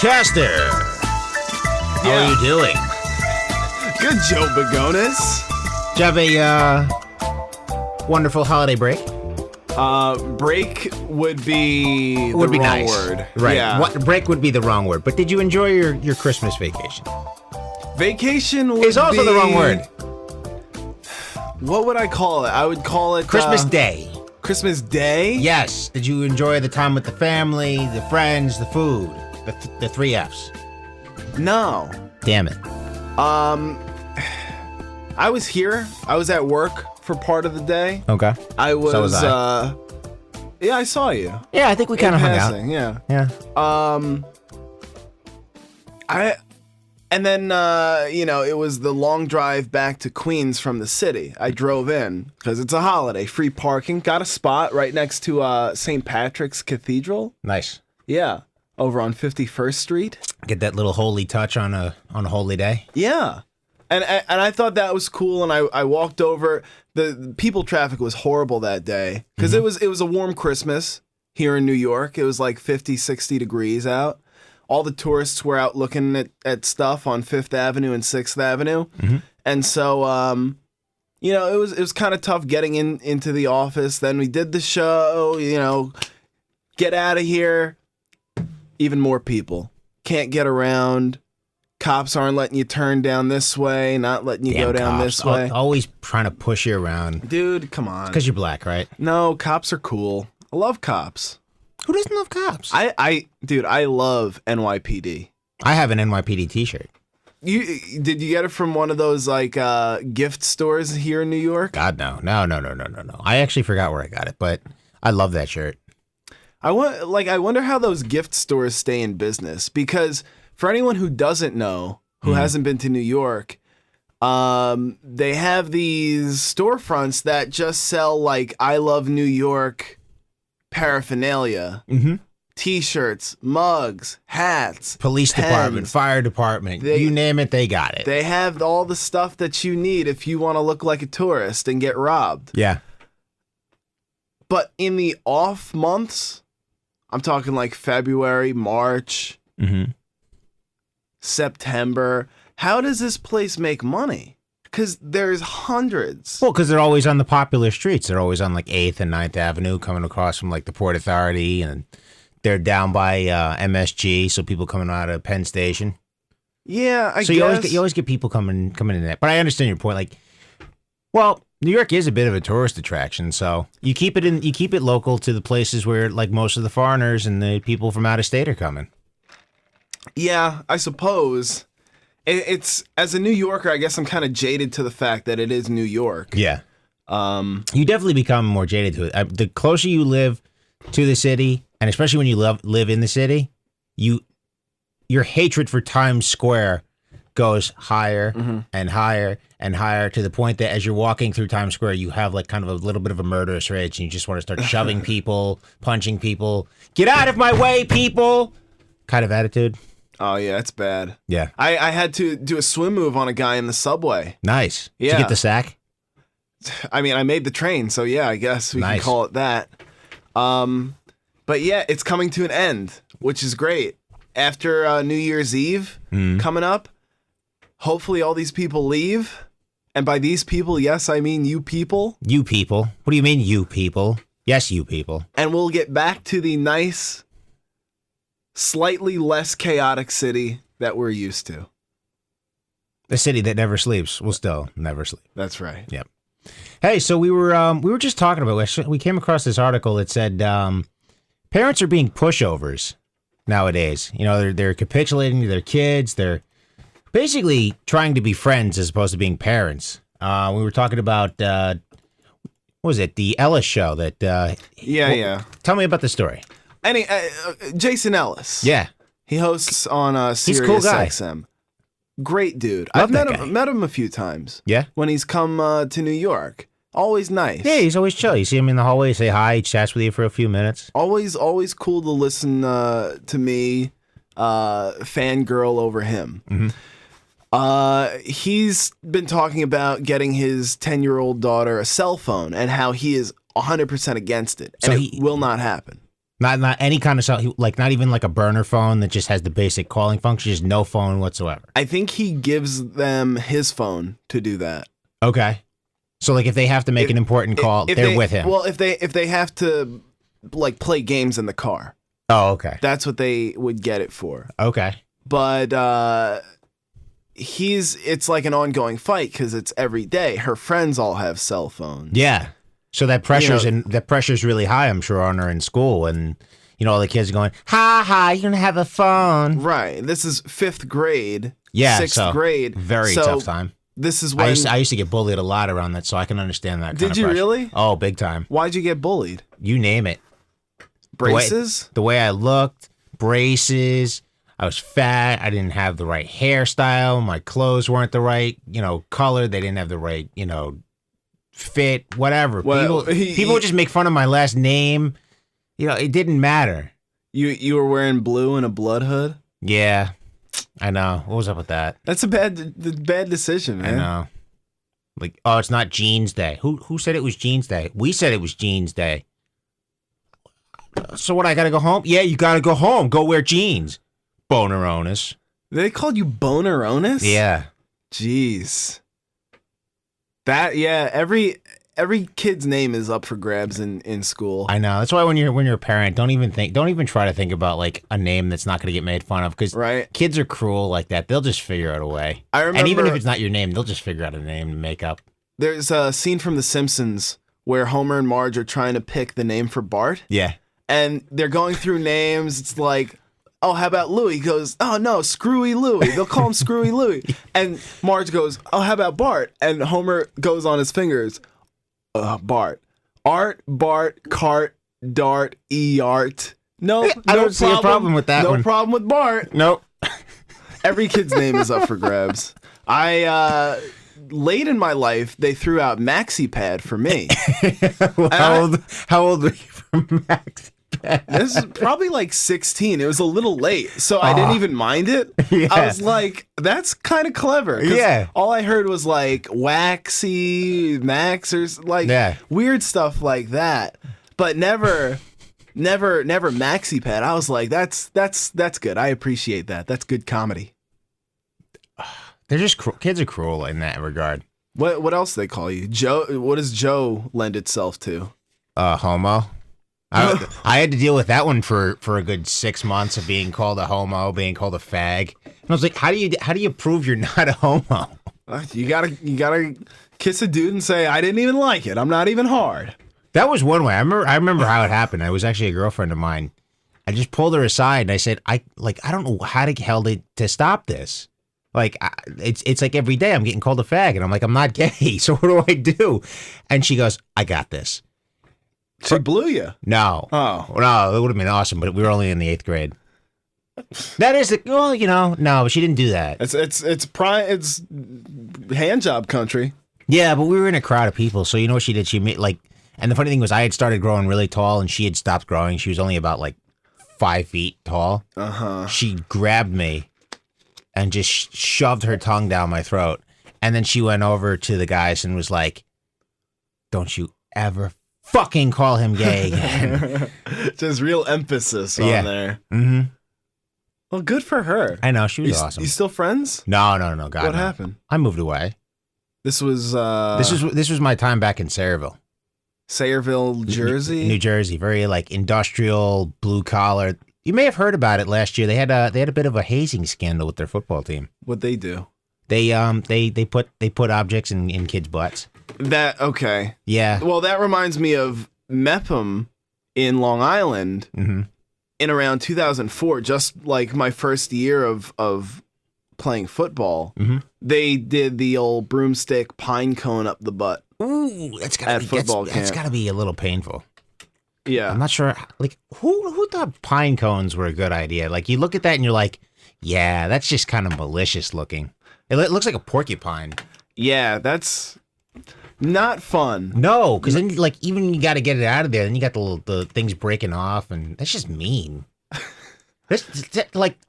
Podcaster. How are you doing? Good, Joe Bagonis. Did you have a wonderful holiday break? Break would be the Would be wrong nice. word. Right. Yeah. Break would be the wrong word. But did you enjoy your Christmas vacation? Vacation would It's also be... the wrong word. What would I call it? I would call it... Christmas Day. Christmas Day? Yes. Did you enjoy the time with the family, the friends, the food? The three Fs. No. Damn it. I was here. I was at work for part of the day. Okay. I was... So was I. Yeah, I saw you. Yeah, I think we kind of hung out. Yeah. Yeah. And then, it was the long drive back to Queens from the city. I drove in because it's a holiday, free parking. Got a spot right next to St. Patrick's Cathedral. Nice. Yeah, over on 51st Street. Get that little holy touch on a holy day. Yeah, and I thought that was cool. And I walked over. The people traffic was horrible that day because it was a warm Christmas here in New York. It was like 50, 60 degrees out. All the tourists were out looking at stuff on 5th Avenue and 6th Avenue. Mm-hmm. And so, it was kind of tough getting into the office. Then we did the show, get out of here. Even more people. Can't get around. Cops aren't letting you turn down this way, not letting you go down this way. Always trying to push you around. Dude, come on. Because you're black, right? No, cops are cool. I love cops. Who doesn't love cops? Dude, I love NYPD. I have an NYPD t-shirt. Did you get it from one of those gift stores here in New York? God, no. I actually forgot where I got it, but I love that shirt. I wonder how those gift stores stay in business, because for anyone who doesn't know, who hasn't been to New York, they have these storefronts that just sell I love New York paraphernalia. Mm-hmm. T-shirts, mugs, hats, police pens. department, fire department, you name it, they got it. They have all the stuff that you need if you want to look like a tourist and get robbed. Yeah. But in the off months, I'm talking like February, March, September, how does this place make money? Because there's hundreds. Well, because they're always on the popular streets. They're always on 8th and 9th Avenue, coming across from the Port Authority, and they're down by MSG, so people coming out of Penn Station. Yeah, I guess. You always get people coming in that. But I understand your point. New York is a bit of a tourist attraction, so you keep it local to the places where most of the foreigners and the people from out of state are coming. Yeah, I suppose. It's, as a New Yorker, I guess I'm kind of jaded to the fact that it is New York. Yeah. You definitely become more jaded to it. The closer you live to the city, and especially when you live in the city, your hatred for Times Square goes higher and higher and higher, to the point that as you're walking through Times Square, you have kind of a little bit of a murderous rage, and you just want to start shoving people, punching people. Get out of my way, people! Kind of attitude. Oh, yeah, it's bad. Yeah. I had to do a swim move on a guy in the subway. Nice. Yeah. Did you get the sack? I mean, I made the train, so yeah, I guess we can call it that. But yeah, it's coming to an end, which is great. After New Year's Eve coming up, hopefully all these people leave. And by these people, yes, I mean you people. You people. What do you mean, you people? Yes, you people. And we'll get back to the nice, slightly less chaotic city that we're used to. The city that never sleeps will still never sleep. That's right. Yep. Hey, so we were just talking about, we came across this article that said parents are being pushovers nowadays. They're capitulating to their kids. They're basically trying to be friends as opposed to being parents. We were talking about, what was it, the Ellis show that... Yeah. Tell me about the story. Jason Ellis. Yeah. He hosts on He's a cool guy. SiriusXM. Great dude. Love I've met him a few times. Yeah? When he's come to New York. Always nice. Yeah, he's always chill. You see him in the hallway, say hi, he chats with you for a few minutes. Always cool to listen to me fangirl over him. He's been talking about getting his 10-year-old daughter a cell phone and how he is 100% against it. And it will not happen. Not any kind of cell, like not even like a burner phone that just has the basic calling function, just no phone whatsoever. I think he gives them his phone to do that. Okay. So like if they have to make an important call, they're with him. Well, if they have to like play games in the car. Oh, okay. That's what they would get it for. Okay. But it's like an ongoing fight because it's every day. Her friends all have cell phones. Yeah. So that pressure's really high, I'm sure, on her in school, and all the kids are going, "Ha, you're gonna have a phone." Right. This is 5th grade. Yeah. 6th grade. Very tough time. This is when I used to get bullied a lot around that, so I can understand that. Did you really? Oh, big time. Why'd you get bullied? You name it. Braces? The way I looked, braces. I was fat. I didn't have the right hairstyle. My clothes weren't the right, color. They didn't have the right, fit, whatever. Well, people would just make fun of my last name. It didn't matter. You were wearing blue and a blood hood? Yeah, I know. What was up with that? That's a bad decision, man. I know. Like, oh, it's not Jeans Day. Who said it was Jeans Day? We said it was Jeans Day. So what, I gotta go home? Yeah, you gotta go home. Go wear jeans. Boner onus. They called you boner onus? Yeah. Jeez. Every kid's name is up for grabs in school. I know. That's why when you're a parent, don't even try to think about like a name that's not going to get made fun of, because kids are cruel like that. They'll just figure out a way. I remember, and even if it's not your name, they'll just figure out a name to make up. There's a scene from The Simpsons where Homer and Marge are trying to pick the name for Bart. Yeah. And they're going through names. It's like, oh, how about Louie? He goes, oh, no, Screwy Louie. They'll call him Screwy Louie. And Marge goes, oh, how about Bart? And Homer goes on his fingers. Bart. Art, Bart, Cart, Dart, E-Art. No, I don't see a problem with that one. No problem with Bart. Nope. Every kid's name is up for grabs. Late in my life, they threw out MaxiPad for me. How old were you for MaxiPad? This is probably like 16. It was a little late, so I didn't even mind it. Yeah. I was like, that's kind of clever. Yeah. All I heard was like Waxy, Max, or like weird stuff like that. But never MaxiPad. I was like, that's good. I appreciate that. That's good comedy. They're just kids are cruel in that regard. What else do they call you? Joe? What does Joe lend itself to? Homo. I had to deal with that one for a good 6 months of being called a homo, being called a fag. And I was like, how do you prove you're not a homo? You gotta kiss a dude and say, I didn't even like it. I'm not even hard. That was one way. I remember how it happened. I was actually a girlfriend of mine. I just pulled her aside and I said, I don't know how the hell to stop this. Like, it's like every day I'm getting called a fag, and I'm like, I'm not gay, so what do I do? And she goes, I got this. She blew you? No. Oh. No, it would have been awesome, but we were only in the 8th grade. That is, no, she didn't do that. It's hand job country. Yeah, but we were in a crowd of people, so you know what she did? She made, and the funny thing was I had started growing really tall, and she had stopped growing. She was only about 5 feet tall. Uh-huh. She grabbed me and just shoved her tongue down my throat. And then she went over to the guys and was like, don't you ever fucking call him gay again. Just real emphasis on there. Mm-hmm. Well, good for her. I know, she was awesome. You still friends? No, God. What happened? I moved away. This was This was my time back in Sayreville. Sayreville, Jersey? New Jersey. Very industrial, blue collar. You may have heard about it last year. They had a bit of a hazing scandal with their football team. What'd they do? They put objects in kids' butts. Okay. Yeah. Well, that reminds me of Mepham in Long Island in around 2004, just like my first year of playing football. Mm-hmm. They did the old broomstick pine cone up the butt. Ooh, that's gotta be a little painful. Yeah. I'm not sure, who thought pine cones were a good idea? You look at that and you're like, yeah, that's just kind of malicious looking. It looks like a porcupine. Yeah, that's not fun. No, because then, even you got to get it out of there, then you got the things breaking off, and that's just mean. I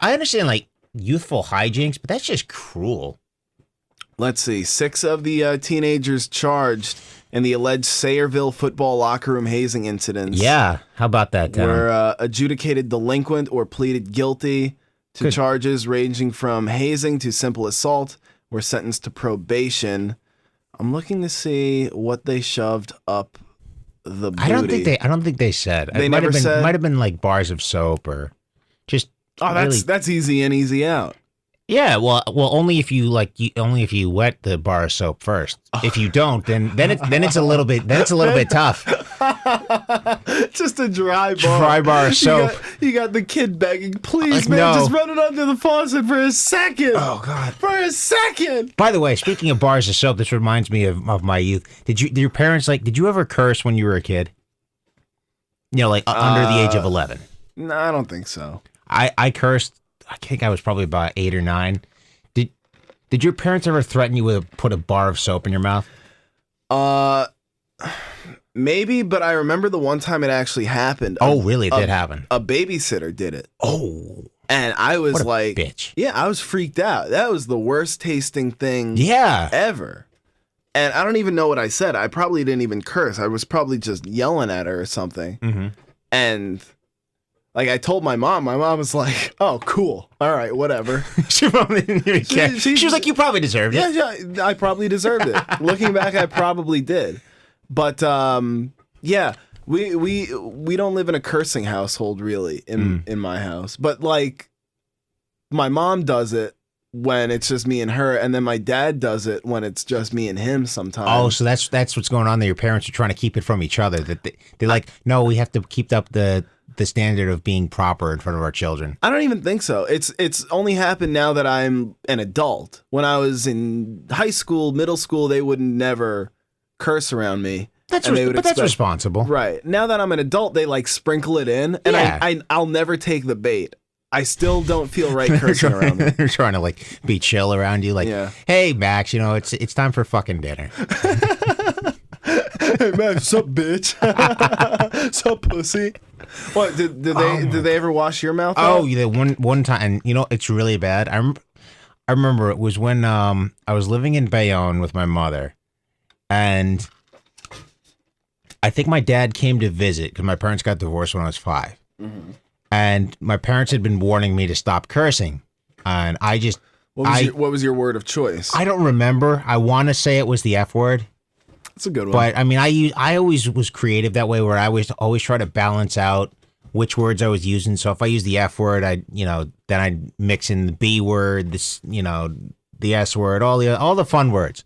understand, youthful hijinks, but that's just cruel. Let's see. 6 of the teenagers charged in the alleged Sayreville football locker room hazing incidents. Yeah, how about that, Tom? Were adjudicated delinquent or pleaded guilty to charges ranging from hazing to simple assault, were sentenced to probation. I'm looking to see what they shoved up the booty. I don't think they said. They it never said. Might have been like bars of soap or just. Oh, that's easy in, easy out. Yeah, well, only if you wet the bar of soap first. If you don't, then it's a little bit tough. Just a dry bar of soap. You got the kid begging, please, man, just run it under the faucet for a second. Oh God, for a second. By the way, speaking of bars of soap, this reminds me of my youth. Did your parents did you ever curse when you were a kid? You know, under the age of 11. No, I don't think so. I cursed. I think I was probably about 8 or 9. Did your parents ever threaten you with put a bar of soap in your mouth? Maybe, but I remember the one time it actually happened. Oh, really? It did happen. A babysitter did it. Oh. And I was like, bitch. Yeah, I was freaked out. That was the worst tasting thing ever. And I don't even know what I said. I probably didn't even curse. I was probably just yelling at her or something. Mm-hmm. And I told my mom was like, oh, cool. All right, whatever. She probably didn't even care. She was like, you probably deserved it. Yeah, I probably deserved it. Looking back, I probably did. But, yeah, we don't live in a cursing household, really, in my house. But, my mom does it when it's just me and her, and then my dad does it when it's just me and him sometimes. Oh, so that's what's going on there. Your parents are trying to keep it from each other. That they're like, no, we have to keep up the standard of being proper in front of our children. I don't even think so. It's only happened now that I'm an adult. When I was in high school, middle school, they would never curse around me. That's responsible. Right. Now that I'm an adult, they sprinkle it in, and I'll never take the bait. I still don't feel right cursing around them. They're trying to be chill around you, hey Max, it's time for fucking dinner. Hey Max, what's up, bitch? What's up, pussy? What did they ever wash your mouth out? Oh, yeah, one time, and it's really bad. I remember it was when I was living in Bayonne with my mother, and I think my dad came to visit because my parents got divorced when I was 5. Mm-hmm. And my parents had been warning me to stop cursing, and I just what was your word of choice? I don't remember. I want to say it was the F word. That's a good one. But I mean, I always was creative that way, where I was always try to balance out which words I was using. So if I use the F word, then I'd mix in the B word, the S word, all the fun words.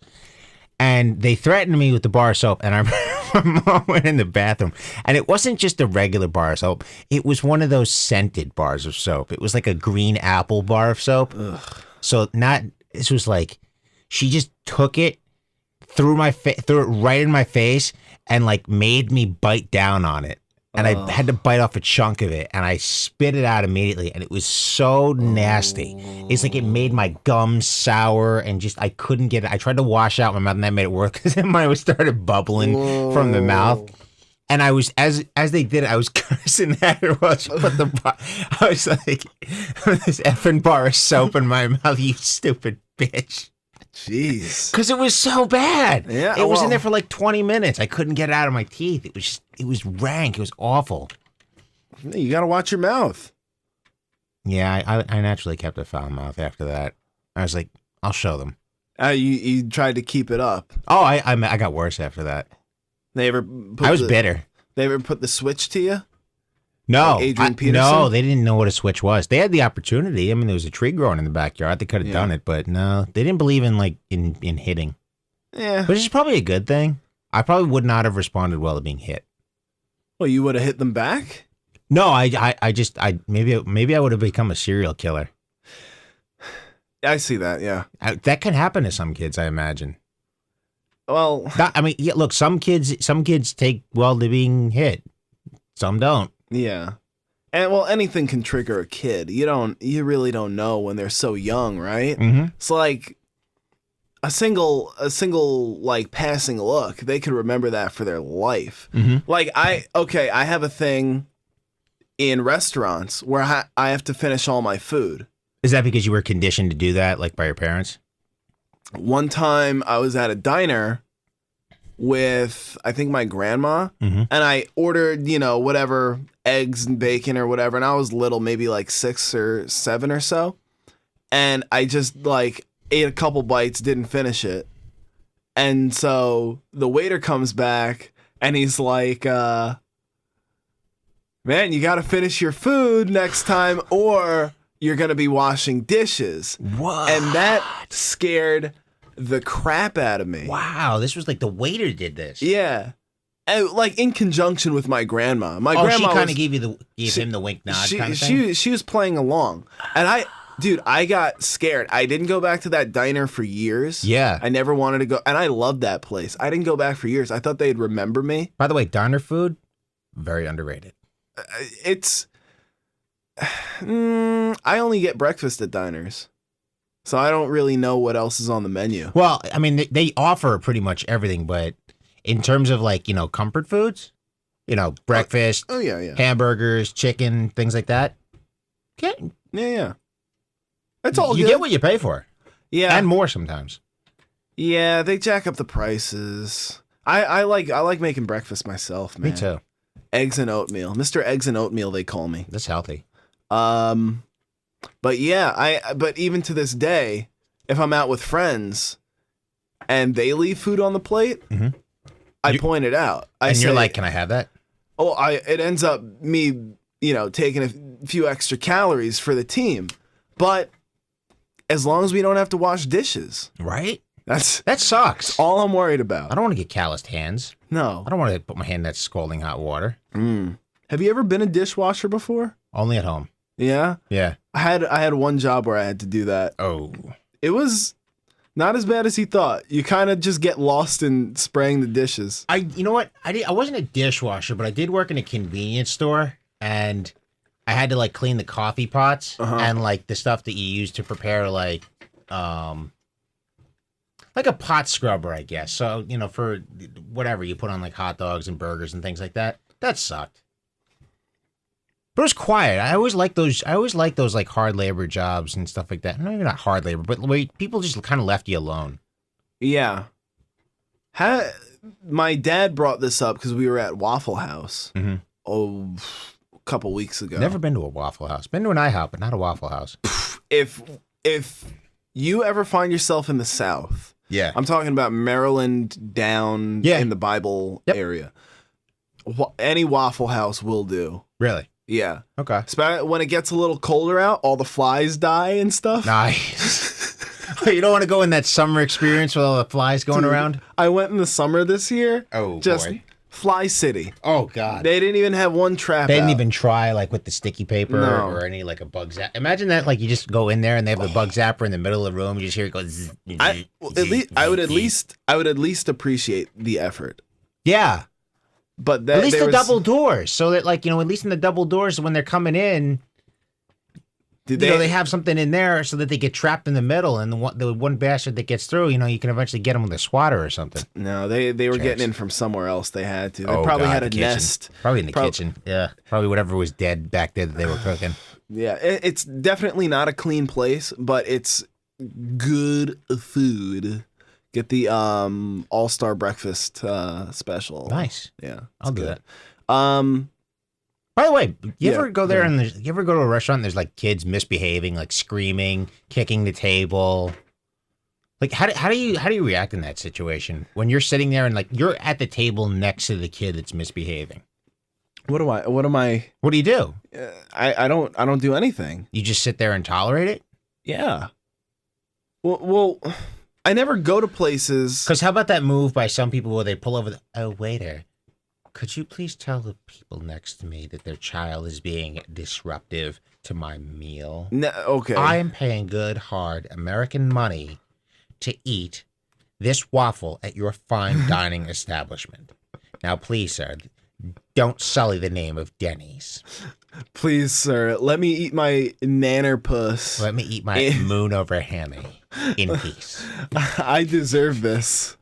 And they threatened me with the bar of soap, and my mom went in the bathroom, and it wasn't just a regular bar of soap. It was one of those scented bars of soap. It was like a green apple bar of soap. Ugh. So this was she just took it, threw it right in my face, and made me bite down on it. And I had to bite off a chunk of it, and I spit it out immediately, and it was so nasty. It's it made my gums sour, and I couldn't get it. I tried to wash out my mouth, and that made it work because then mine started bubbling from the mouth. And I was, as they did it, I was cursing at her while she put the bar. I was like, this effing bar of soap in my mouth, you stupid bitch. Jeez. Because it was so bad. Yeah, it was in there for 20 minutes. I couldn't get it out of my teeth. It was rank. It was awful. You got to watch your mouth. Yeah, I naturally kept a foul mouth after that. I was like, I'll show them. You tried to keep it up. Oh, I got worse after that. I was bitter. They ever put the switch to you? No, Adrian Peterson? No, they didn't know what a switch was. They had the opportunity. I mean, there was a tree growing in the backyard. They could have done it, but no, they didn't believe in in hitting. Yeah, which is probably a good thing. I probably would not have responded well to being hit. Well, you would have hit them back? No, maybe I would have become a serial killer. I see that. Yeah, that can happen to some kids, I imagine. Well, look, some kids take well to being hit. Some don't. Yeah. And anything can trigger a kid. You really don't know when they're so young, right? Mm-hmm. It's like a single passing look, they could remember that for their life. Mm-hmm. I have a thing in restaurants where I have to finish all my food. Is that because you were conditioned to do that, by your parents? One time I was at a diner with, I think, my grandma, and I ordered, whatever, eggs and bacon or whatever, and I was little, maybe like 6 or 7 or so, and I just like ate a couple bites, didn't finish it, and so the waiter comes back and he's like, man, you got to finish your food next time or you're going to be washing dishes. What? And that scared the crap out of me. Wow, this was like the waiter did this. Yeah. And like in conjunction with my grandma. My grandma she kind of gave him the wink nod kind of thing? She was playing along. And I got scared. I didn't go back to that diner for years. Yeah. I never wanted to go. And I loved that place. I didn't go back for years. I thought they'd remember me. By the way, diner food, very underrated. I only get breakfast at diners. So I don't really know what else is on the menu. Well, I mean, they offer pretty much everything, but in terms of like, comfort foods, breakfast, yeah. hamburgers, chicken, things like that. Yeah. That's all you good. get what you pay for. Yeah. And more sometimes. Yeah, they jack up the prices. I like making breakfast myself, man. Me too. Eggs and oatmeal. Mr. Eggs and Oatmeal, they call me. That's healthy. But yeah, but even to this day, if I'm out with friends and they leave food on the plate, I point it out. You're like, can I have that? Oh, it ends up me, taking a few extra calories for the team. But as long as we don't have to wash dishes. Right? That sucks. all I'm worried about. I don't want to get calloused hands. No. I don't want to put my hand in that scalding hot water. Have you ever been a dishwasher before? Only at home. Yeah? Yeah. I had one job where I had to do that. Oh. It was not as bad as he thought. You kind of just get lost in spraying the dishes. You know what? I wasn't a dishwasher, but I did work in a convenience store, and I had to like clean the coffee pots and like the stuff that you use to prepare like a pot scrubber, I guess. So, for whatever you put on like hot dogs and burgers and things like that. That sucked. But it was quiet. I always like those like hard labor jobs and stuff like that. Not hard labor, but people just kind of left you alone. Yeah. My dad brought this up because we were at Waffle House a couple weeks ago. Never been to a Waffle House. Been to an IHOP, but not a Waffle House. If you ever find yourself in the South, yeah, I'm talking about Maryland down in the Bible area, any Waffle House will do. Really? Yeah. Okay. When it gets a little colder out, all the flies die and stuff. Nice. You don't want to go in that summer experience with all the flies going around? I went in the summer this year. Oh, just boy. Fly City. Oh, God. They didn't even have one trap They didn't out. even try, like, with the sticky paper or any, like, a bug zap. Imagine that, like, you just go in there and they have a bug zapper in the middle of the room. You just hear it go zzz, I would at least appreciate the effort. Yeah. But at least the double doors. So that, like, at least in the double doors when they're coming in, they have something in there so that they get trapped in the middle, and the one bastard that gets through, you can eventually get them with a swatter or something. No, they were getting in from somewhere else. They had to. They probably had a nest. Probably in the kitchen. Yeah, probably whatever was dead back there that they were cooking. Yeah, it's definitely not a clean place, but it's good food. Get the All-Star Breakfast special. Nice. Yeah, I'll do good. that. By the way, you ever go there and you ever go to a restaurant and there's like kids misbehaving, like screaming, kicking the table? Like how do you react in that situation when you're sitting there and like you're at the table next to the kid that's misbehaving? What do you do? I don't do anything. You just sit there and tolerate it? Yeah. Well, I never go to places. Because how about that move by some people where they pull over waiter, could you please tell the people next to me that their child is being disruptive to my meal? No, okay. I am paying good, hard American money to eat this waffle at your fine dining establishment. Now, please, sir, don't sully the name of Denny's. Please, sir, let me eat my nanner puss. Let me eat my moon over hammy in peace. I deserve this.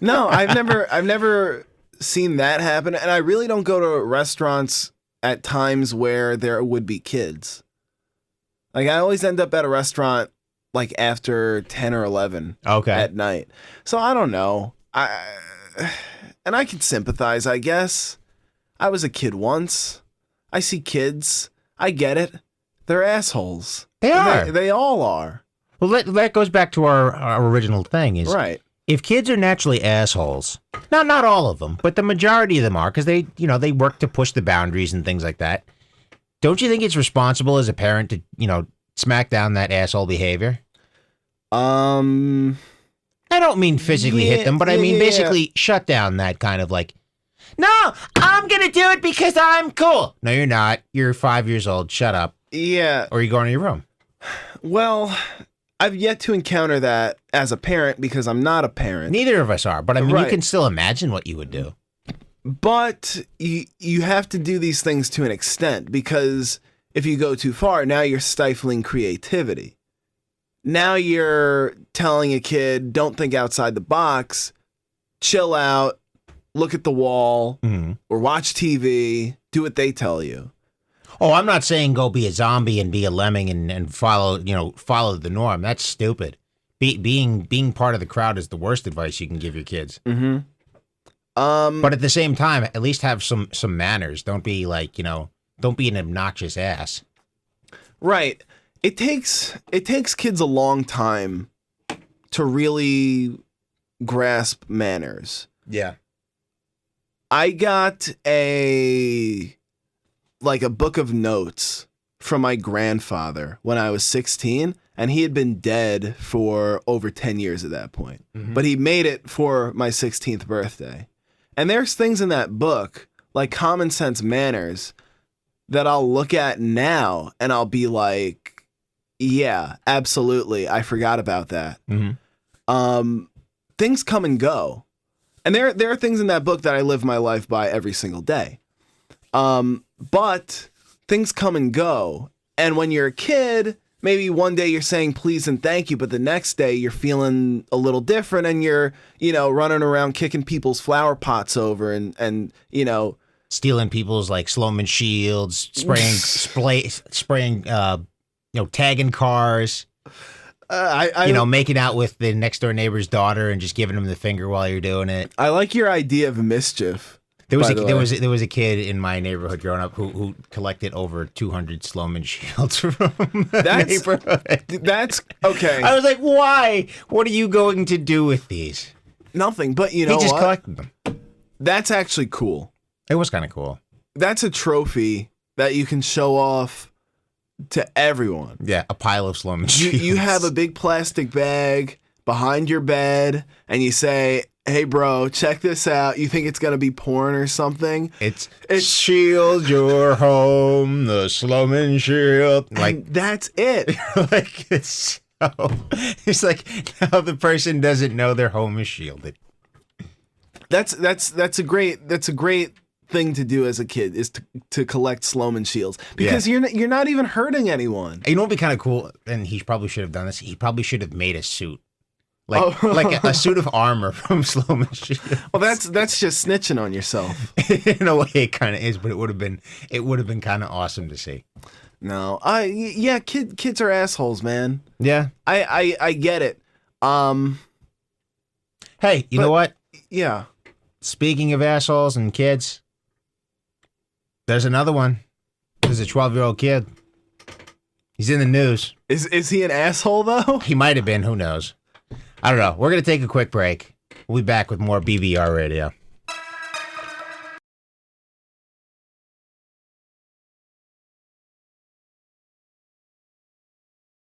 No, I've never seen that happen, and I really don't go to restaurants at times where there would be kids. Like I always end up at a restaurant like after 10 or 11 at night. So I don't know. and I can sympathize, I guess. I was a kid once. I see kids. I get it. They're assholes. They are. They all are. Well, that goes back to our original thing is Right. if kids are naturally assholes, not all of them, but the majority of them are because they work to push the boundaries and things like that. Don't you think it's responsible as a parent to, smack down that asshole behavior? I don't mean physically hit them, but I mean basically shut down that kind of like, no, I'm going to do it because I'm cool. No, you're not. You're 5 years old. Shut up. Yeah. Or you go into your room. Well, I've yet to encounter that as a parent because I'm not a parent. Neither of us are, but I mean, Right. you can still imagine what you would do. But you have to do these things to an extent because if you go too far, now you're stifling creativity. Now you're telling a kid, don't think outside the box, chill out, look at the wall, or watch TV, do what they tell you. Oh, I'm not saying go be a zombie and be a lemming and follow the norm. That's stupid. Being part of the crowd is the worst advice you can give your kids. Mm-hmm. But at the same time, at least have some manners. Don't be like, don't be an obnoxious ass. Right. It takes kids a long time to really grasp manners. Yeah. I got a book of notes from my grandfather when I was 16, and he had been dead for over 10 years at that point. Mm-hmm. But he made it for my 16th birthday. And there's things in that book, like common sense manners, that I'll look at now and I'll be like, yeah, absolutely. I forgot about that. Mm-hmm. Things come and go. And there are things in that book that I live my life by every single day. But things come and go. And when you're a kid, maybe one day you're saying please and thank you, but the next day you're feeling a little different and you're, running around kicking people's flower pots over and stealing people's like Sloman shields, spraying, tagging cars. Making out with the next door neighbor's daughter and just giving him the finger while you're doing it. I like your idea of mischief. There was a kid in my neighborhood growing up who collected over 200 Sloman shields from the neighborhood. That's okay. I was like, why? What are you going to do with these? Nothing, but you know what? He just collected them. That's actually cool. It was kind of cool. That's a trophy that you can show off to everyone. Yeah, a pile of Sloman shields. You have a big plastic bag behind your bed, and you say, hey, bro, check this out. You think it's going to be porn or something? It's shield your home, the Sloman shield. Like, that's it. It's like now the person doesn't know their home is shielded. That's a great thing to do as a kid is to collect Sloman shields because you're not even hurting anyone. You know what would be kind of cool, and he probably should have done this. He probably should have made a suit. Like a suit of armor from Sloman shields. Well, that's just snitching on yourself. In a way, it kind of is, but it would have been kind of awesome to see. No, kids are assholes, man. Yeah, I get it. Hey, you know what? Yeah. Speaking of assholes and kids, there's another one. There's a 12-year-old kid. He's in the news. Is he an asshole though? He might have been. Who knows? I don't know. We're gonna take a quick break. We'll be back with more BBR Radio.